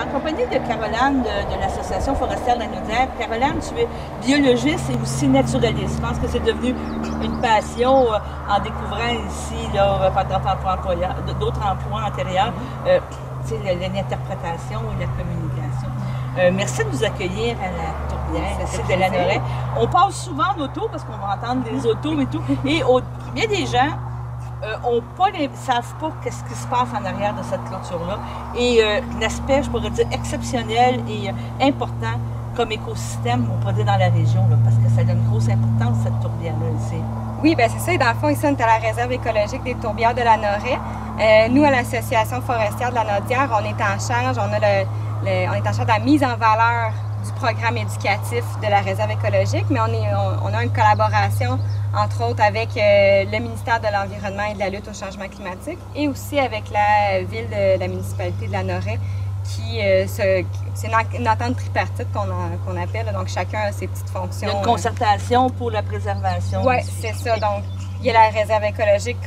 en compagnie de Caroline de l'Association forestière de la Naudière. Caroline, tu es biologiste et aussi naturaliste. Je pense que c'est devenu une passion en découvrant ici d'autres emplois antérieurs, l'interprétation et la communication. Merci de nous accueillir à la tourbière, ici de Lanoraie. On passe souvent en auto parce qu'on va entendre des autos et tout. Et bien des gens ne savent pas qu'est-ce qui se passe en arrière de cette clôture-là. Et l'aspect, je pourrais dire, exceptionnel et important comme écosystème, on pourrait dire, dans la région, là, parce que ça a une grosse importance, cette tourbière-là ici. Oui, bien c'est ça. Et dans le fond, ici, on est à la réserve écologique des tourbières de Lanoraie. Nous, à l'Association forestière de la Naudière, on est en charge, on est en charge de la mise en valeur du programme éducatif de la réserve écologique, mais on a une collaboration, entre autres, avec le ministère de l'Environnement et de la lutte au changement climatique et aussi avec la ville de la municipalité de Lanoraie, qui c'est une entente tripartite qu'on appelle, donc chacun a ses petites fonctions. Il y a une concertation pour la préservation. Oui, c'est ça. Donc, il y a la réserve écologique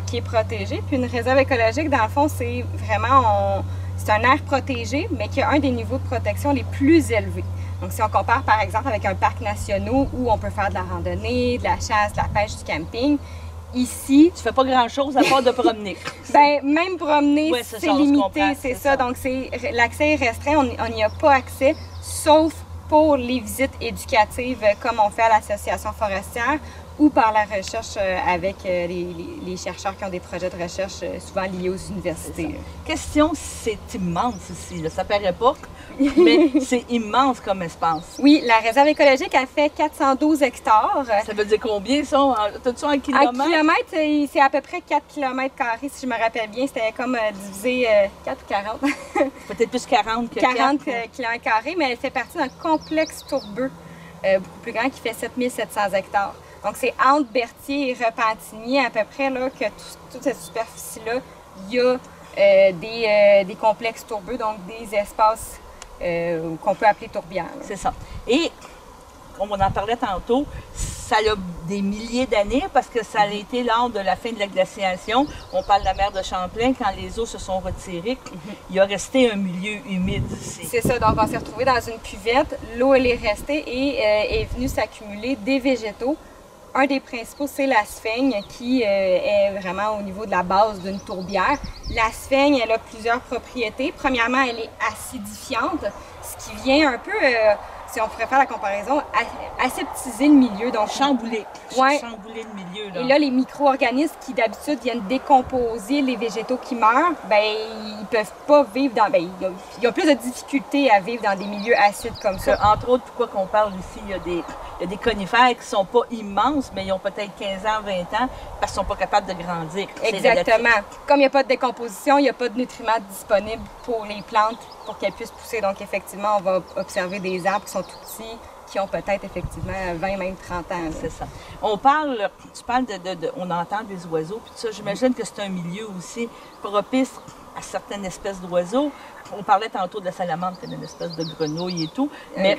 qui est protégée, puis une réserve écologique, dans le fond, c'est vraiment... C'est un aire protégé, mais qui a un des niveaux de protection les plus élevés. Donc, si on compare, par exemple, avec un parc national où on peut faire de la randonnée, de la chasse, de la pêche, du camping, ici... Tu fais pas grand-chose à part de promener. Bien, même promener, ouais, c'est limité, c'est ça. Donc, l'accès est restreint, on n'y a pas accès, sauf pour les visites éducatives comme on fait à l'Association forestière, ou par la recherche avec les chercheurs qui ont des projets de recherche souvent liés aux universités. Question, c'est immense ici, là. Ça paraît pas, mais c'est immense comme espace. Oui, la réserve écologique a fait 412 hectares. Ça veut dire combien, ça? T'as-tu en kilomètres? En kilomètres, c'est à peu près 4 km carrés, si je me rappelle bien. C'était comme divisé 4 ou 40. Peut-être plus 40 que 40 km carrés, mais elle fait partie d'un complexe tourbeux beaucoup plus grand qui fait 7700 hectares. Donc, c'est entre Berthier et Repentigny, à peu près, là, que toute cette superficie-là, il y a des complexes tourbeux, donc des espaces qu'on peut appeler tourbières. C'est ça. Et, comme on en parlait tantôt, ça a des milliers d'années parce que ça a été lors de la fin de la glaciation. On parle de la mer de Champlain, quand les eaux se sont retirées, il a resté un milieu humide ici. C'est ça, donc on s'est retrouvé dans une cuvette, l'eau elle est restée et est venue s'accumuler des végétaux. Un des principaux, c'est la sphaigne qui est vraiment au niveau de la base d'une tourbière. La sphaigne, elle a plusieurs propriétés. Premièrement, elle est acidifiante, ce qui vient un peu, si on pourrait faire la comparaison, aseptiser le milieu. Donc chambouler. Ouais. Chambouler le milieu. Là. Et là, les micro-organismes qui d'habitude viennent décomposer les végétaux qui meurent, ben ils peuvent pas vivre dans... Ben, il y a plus de difficultés à vivre dans des milieux acides comme ça. Entre autres, pourquoi qu'on parle ici, il y a des conifères qui sont pas immenses, mais ils ont peut-être 15 ans, 20 ans, parce qu'ils sont pas capables de grandir. Exactement. Comme il n'y a pas de décomposition, il n'y a pas de nutriments disponibles pour les plantes pour qu'elles puissent pousser. Donc, effectivement, on va observer des arbres qui sont tout petits, qui ont peut-être effectivement 20, même 30 ans. C'est ça. Tu parles on entend des oiseaux, puis tout ça. J'imagine que c'est un milieu aussi propice à certaines espèces d'oiseaux. On parlait tantôt de la salamandre, qui est une espèce de grenouille et tout, mais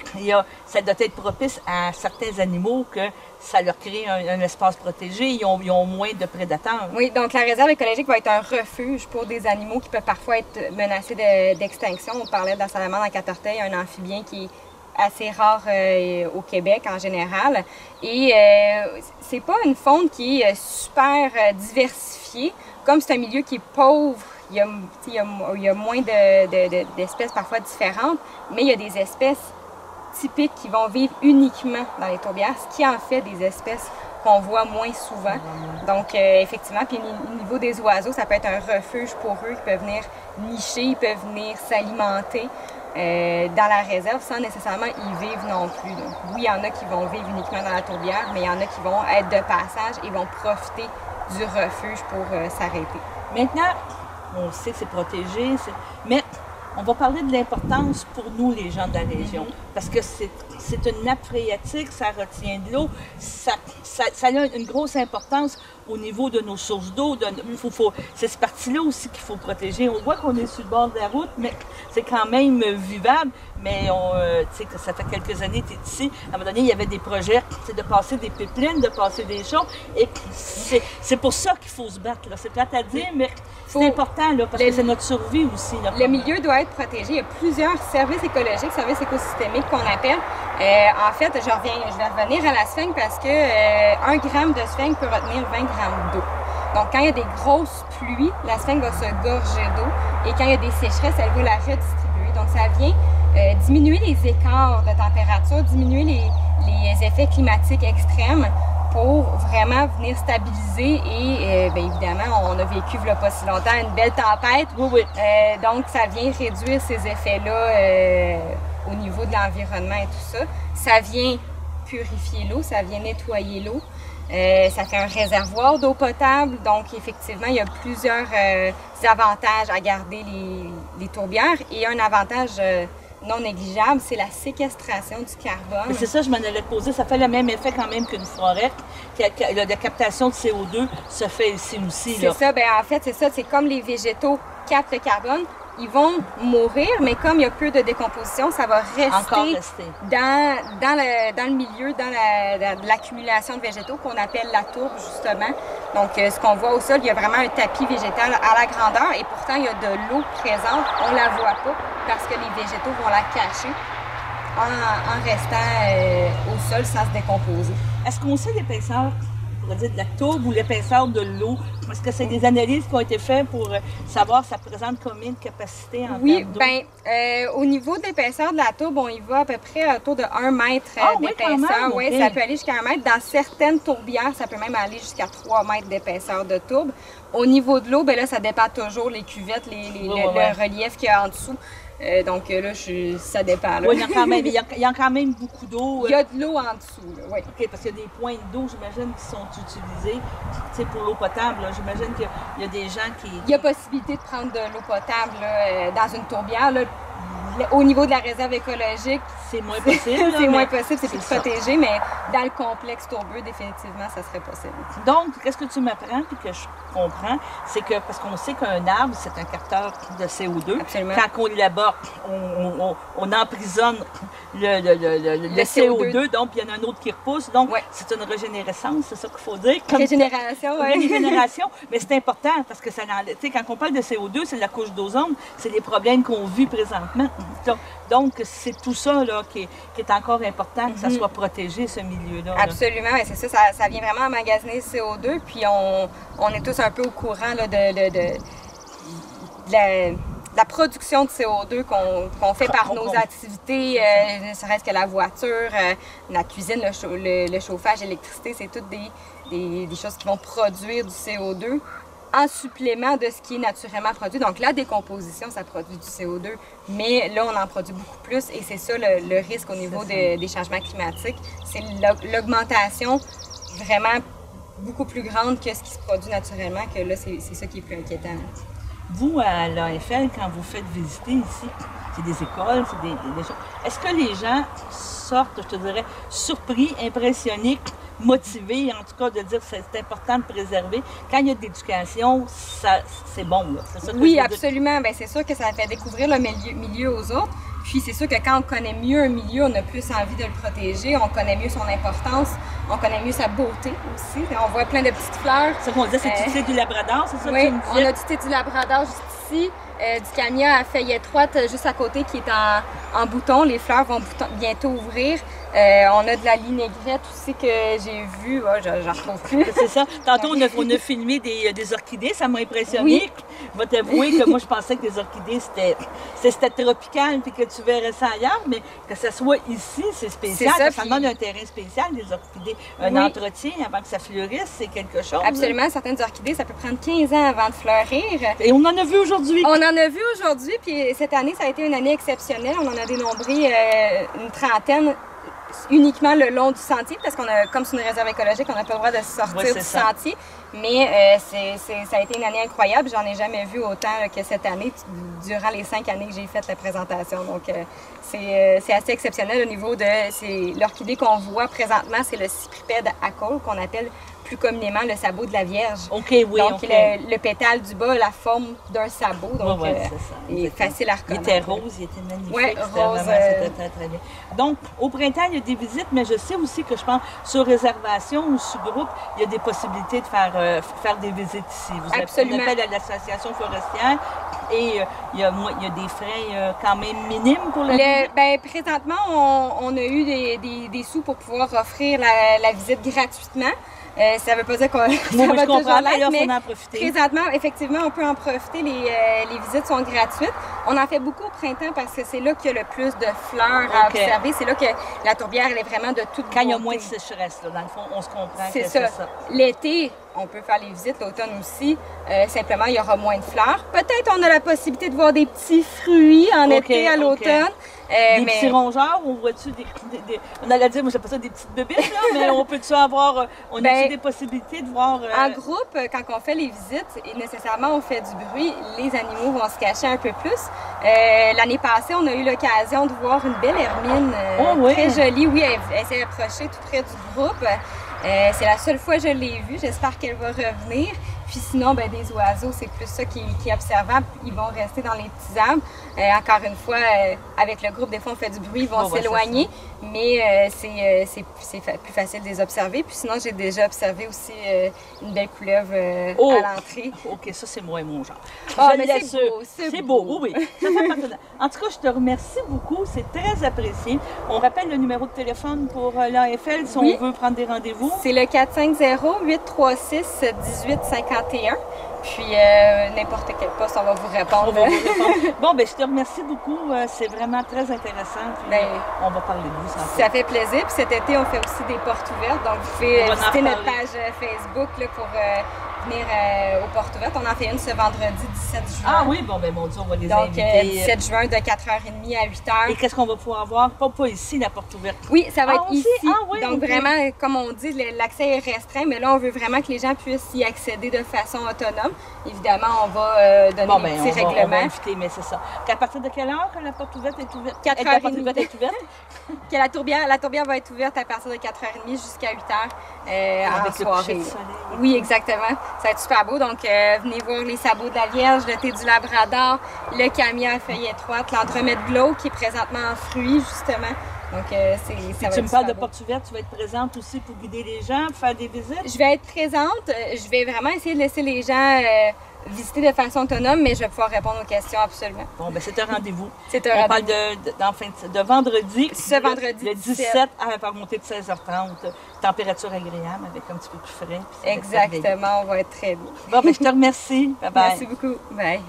ça doit être propice à certains animaux que ça leur crée un espace protégé, ils ont moins de prédateurs. Oui, donc la réserve écologique va être un refuge pour des animaux qui peuvent parfois être menacés d'extinction. On parlait de la salamandre à quatre orteils, un amphibien qui est assez rare au Québec en général. Et c'est pas une faune qui est super diversifiée. Comme c'est un milieu qui est pauvre, il y a moins d'espèces parfois différentes, mais il y a des espèces typiques qui vont vivre uniquement dans les tourbières, ce qui en fait des espèces qu'on voit moins souvent. Donc, effectivement, puis au niveau des oiseaux, ça peut être un refuge pour eux. Ils peuvent venir nicher, ils peuvent venir s'alimenter dans la réserve sans nécessairement y vivre non plus. Donc, oui, il y en a qui vont vivre uniquement dans la tourbière, mais il y en a qui vont être de passage et vont profiter du refuge pour s'arrêter. Maintenant, on sait que c'est protégé, mais on va parler de l'importance pour nous, les gens de la région, parce que c'est une nappe phréatique, ça retient de l'eau, ça a une grosse importance au niveau de nos sources d'eau. C'est cette partie-là aussi qu'il faut protéger. On voit qu'on est sur le bord de la route, mais c'est quand même vivable. Mais tu sais que ça fait quelques années que tu es ici. À un moment donné, il y avait des projets de passer des pipelines, de passer des choses. Et c'est pour ça qu'il faut se battre. C'est plate à dire, mais c'est important là, parce que c'est notre survie aussi. Là, le milieu doit doit être protégé. Il y a plusieurs services écologiques, services écosystémiques qu'on appelle. En fait, je vais revenir à la sphinge parce que 1 gramme de sphinge peut retenir 20 grammes d'eau. Donc, quand il y a des grosses pluies, la sphinge va se gorger d'eau et quand il y a des sécheresses, elle va la redistribuer. Donc, ça vient diminuer les écarts de température, diminuer les effets climatiques extrêmes pour vraiment venir stabiliser et bien évidemment, on a vécu il n'y a pas si longtemps une belle tempête. Oui. Donc, ça vient réduire ces effets-là au niveau de l'environnement et tout ça. Ça vient purifier l'eau, ça vient nettoyer l'eau. Ça fait un réservoir d'eau potable. Donc, effectivement, il y a plusieurs avantages à garder les tourbières. Et un avantage non négligeable, c'est la séquestration du carbone. C'est ça, je m'en allais te poser. Ça fait le même effet quand même qu'une forêt. La captation de CO2 se fait ici aussi. C'est ça. Bien, en fait, c'est ça. C'est comme les végétaux captent le carbone. Ils vont mourir, mais comme il y a peu de décomposition, ça va rester dans le milieu, dans l'accumulation de végétaux qu'on appelle la tourbe, justement. Donc, ce qu'on voit au sol, il y a vraiment un tapis végétal à la grandeur et pourtant, il y a de l'eau présente. On ne la voit pas parce que les végétaux vont la cacher en restant au sol sans se décomposer. Est-ce qu'on sait l'épaisseur, on pourrait dire, de la tourbe ou l'épaisseur de l'eau? Est-ce que c'est des analyses qui ont été faites pour savoir ça présente combien de capacité en termes d'eau? Oui, bien, au niveau de l'épaisseur de la tourbe, on y va à peu près autour de 1 mètre d'épaisseur. Oui, ça peut aller jusqu'à 1 mètre. Dans certaines tourbières, ça peut même aller jusqu'à 3 mètres d'épaisseur de tourbe. Au niveau de l'eau, bien là, ça dépend toujours les cuvettes, le relief qu'il y a en dessous. Donc là, ça dépend. Là. Oui, il y a quand même beaucoup d'eau. Il y a de l'eau en dessous, là, oui. OK, parce qu'il y a des points d'eau, j'imagine, qui sont utilisés. Tu sais, pour l'eau potable, là, j'imagine qu'il y a des gens qui... Il y a possibilité de prendre de l'eau potable là, dans une tourbière. Là. Au niveau de la réserve écologique, c'est moins possible. C'est moins possible, c'est plus protégé, mais dans le complexe tourbeux, définitivement, ça serait possible. Donc, qu'est-ce que tu m'apprends et que je comprends, c'est que, parce qu'on sait qu'un arbre, c'est un capteur de CO2. Absolument. Quand on l'abat, on emprisonne le CO2, donc il y en a un autre qui repousse. Donc, c'est une régénérescence, c'est ça qu'il faut dire. Régénération, oui. Régénération, mais c'est important parce que ça, tu sais, quand on parle de CO2, c'est la couche d'ozone, c'est les problèmes qu'on vit présentement. Donc, c'est tout ça là, qui est encore important, que ça soit protégé, ce milieu-là. Absolument, c'est ça, ça vient vraiment emmagasiner le CO2, puis on est tous un peu au courant là, de la production de CO2 qu'on fait par nos activités, ne serait-ce que la voiture, la cuisine, le chauffage, l'électricité, c'est toutes des choses qui vont produire du CO2 en supplément de ce qui est naturellement produit. Donc la décomposition, ça produit du CO2, mais là, on en produit beaucoup plus et c'est ça le risque au niveau des changements climatiques. C'est l'augmentation vraiment beaucoup plus grande que ce qui se produit naturellement, que là, c'est ça qui est plus inquiétant. Vous, à l'AFL, quand vous faites visiter ici, c'est des écoles, c'est des choses. Est-ce que les gens sortent, je te dirais, surpris, impressionnés, motivés, en tout cas, de dire que c'est important de préserver? Quand il y a de l'éducation, c'est bon, là. C'est ça que oui, absolument. Bien, c'est sûr que ça fait découvrir le milieu aux autres. Puis c'est sûr que quand on connaît mieux un milieu, on a plus envie de le protéger, on connaît mieux son importance, on connaît mieux sa beauté aussi. On voit plein de petites fleurs. C'est ça qu'on disait, c'est du thé du Labrador, c'est ça? Oui, on a du thé du Labrador juste ici, du camia à feuilles étroites juste à côté qui est en bouton. Les fleurs vont bientôt ouvrir. On a de la linaigrette aussi que j'ai vue. Je ne retrouve plus. C'est ça. Tantôt, on a filmé des orchidées. Ça m'a impressionné. Oui. Je vais t'avouer que moi, je pensais que les orchidées, c'était tropical puis que tu verrais ça ailleurs. Mais que ça soit ici, c'est spécial. Ça demande un terrain spécial, des orchidées. Un entretien avant que ça fleurisse, c'est quelque chose. Absolument. Certaines orchidées, ça peut prendre 15 ans avant de fleurir. Et on en a vu aujourd'hui. On en a vu aujourd'hui. Puis cette année, ça a été une année exceptionnelle. On en a dénombré une trentaine uniquement le long du sentier, parce qu'on a, comme c'est une réserve écologique, on n'a pas le droit de sortir du sentier. Mais ça a été une année incroyable. J'en ai jamais vu autant que cette année, durant les 5 années que j'ai fait la présentation. Donc, c'est assez exceptionnel au niveau de... L'orchidée qu'on voit présentement, c'est le cypripède acol, qu'on appelle plus communément le sabot de la Vierge. OK, oui. Donc, le pétale du bas a la forme d'un sabot. Donc, il est facile à reconnaître. Il était rose, il était magnifique. Oui, rose. C'était très, très bien. Donc, au printemps, il y a des visites, mais je sais aussi que je pense sur réservation ou sous groupe, il y a des possibilités de faire des visites ici. Vous Absolument. On appelle à l'association forestière et il y a des frais quand même minimes pour la visite? Ben, présentement, on a eu des sous pour pouvoir offrir la visite gratuitement. Ça ne veut pas dire qu'on va toujours l'être, mais faut en profiter. Présentement, effectivement, on peut en profiter. Les visites sont gratuites. On en fait beaucoup au printemps parce que c'est là qu'il y a le plus de fleurs à observer. C'est là que la tourbière, elle est vraiment de toute beauté. Quand il y a moins de sécheresse, là, dans le fond, on se comprend que c'est ça. L'été, on peut faire les visites, l'automne aussi. Simplement, il y aura moins de fleurs. Peut-être on a la possibilité de voir des petits fruits en été à l'automne. Des petits rongeurs, on voit-tu on allait dire, moi j'appelle ça des petites bébites, là, mais on peut-tu avoir, on a-tu des possibilités de voir... En groupe, quand on fait les visites, et nécessairement on fait du bruit, les animaux vont se cacher un peu plus. L'année passée, on a eu l'occasion de voir une belle hermine très jolie. Oui, elle s'est approchée tout près du groupe. C'est la seule fois que je l'ai vue. J'espère qu'elle va revenir. Puis sinon, ben, des oiseaux, c'est plus ça qui est observable. Ils vont rester dans les petits arbres. Encore une fois, avec le groupe, des fois, on fait du bruit, ils vont s'éloigner. Mais c'est plus facile de les observer. Puis sinon, j'ai déjà observé aussi une belle couleuvre à l'entrée. OK, ça, c'est moi et mon genre. Ah, mais c'est beau, oui. Ça fait partie En tout cas, je te remercie beaucoup. C'est très apprécié. On rappelle le numéro de téléphone pour l'AFL si on veut prendre des rendez-vous. C'est le 450-836-1851. Puis, n'importe quel poste, on va vous répondre. Bon, ben je te remercie beaucoup. C'est vraiment très intéressant. Puis, on va parler de vous. Ça fait plaisir. Puis cet été, on fait aussi des portes ouvertes. Donc, vous pouvez visiter notre page Facebook là, pour venir aux portes ouvertes. On en fait une ce vendredi 17 juin. Ah oui, bon, ben mon Dieu, on va les inviter. Donc, 17 juin de 4h30 à 8h. Et qu'est-ce qu'on va pouvoir voir? Pas ici, la porte ouverte. Oui, ça va être ici. Oui, donc, vraiment, comme on dit, l'accès est restreint. Mais là, on veut vraiment que les gens puissent y accéder de façon autonome. Évidemment, on va donner des petits règlements. On va inviter, mais c'est ça. À partir de quelle heure que la porte ouverte est ouverte? 4h30. La porte ouverte est ouverte? Que la tourbière va être ouverte à partir de 4h30 jusqu'à 8h avec en soirée. Le coucher de soleil. Oui, exactement. Ça va être super beau. Donc, venez voir les sabots de la Vierge, le thé du Labrador, le camia à feuilles étroites, l'entremets de glauque qui est présentement en fruits, justement. Donc, ça va tu me parles de porte ouverte, tu vas être présente aussi pour guider les gens, pour faire des visites? Je vais être présente. Je vais vraiment essayer de laisser les gens visiter de façon autonome, mais je vais pouvoir répondre aux questions absolument. Bon, ben c'est un rendez-vous. C'est un rendez-vous. On parle de vendredi. Ce vendredi. Le 17 à remonter de 16h30. Température agréable avec un petit peu plus frais. Exactement, on va être très bien. Bon, ben je te remercie. Bye bye. Merci beaucoup. Bye.